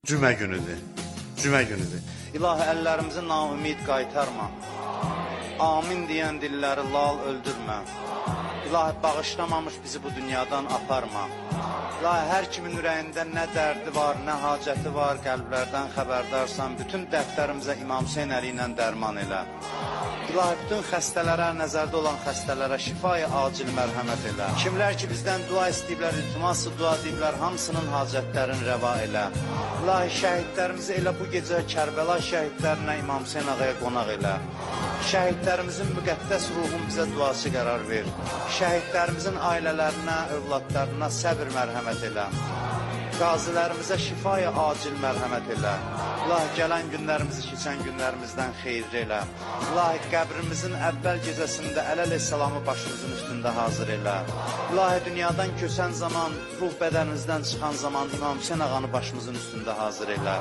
Cümə günüdür. Cümə günüdür. İlahi, əllərimizi naümid qaytarma. Amin deyən dilləri lal öldürmə. İlahi, bağışlamamış bizi bu dünyadan aparma. İlahi, hər kimin ürəyində nə dərdi var, nə hacəti var, qəlblərdən xəbərdarsan, bütün dərdlərimizə İmam Hüseyn Əli ilə dərman elə. İlahi, bütün xəstələrə, nəzərdə olan xəstələrə şifayı acil mərhəmət elə. Kimlər ki, bizdən dua istəyiblər, iltiması dua deyiblər, hamısının hacətlərini rəva elə. İlahi, şəhidlərimizi elə bu gecə Kərbəla şəhidlərinə İmam Hüseyn ağaya qonaq elə. Şəhidlərimizin müqəddəs ruhun bizə duası qərar ver. Şəhidlərimizin ailələrinə, övladlarına səbir mərhəmət elə. Qazilərimizə şifaya acil mərhəmət elə. İlahi, gələn günlərimizi keçən günlərimizdən xeyirli elə. İlahi, qəbrimizin əvvəl gecəsində əleyhissalamı başımızın üstündə hazır elə. İlahi, dünyadan köçən zaman, ruh bədənimizdən çıxan zaman İmam Hüseyn ağanı başımızın üstündə hazır elə.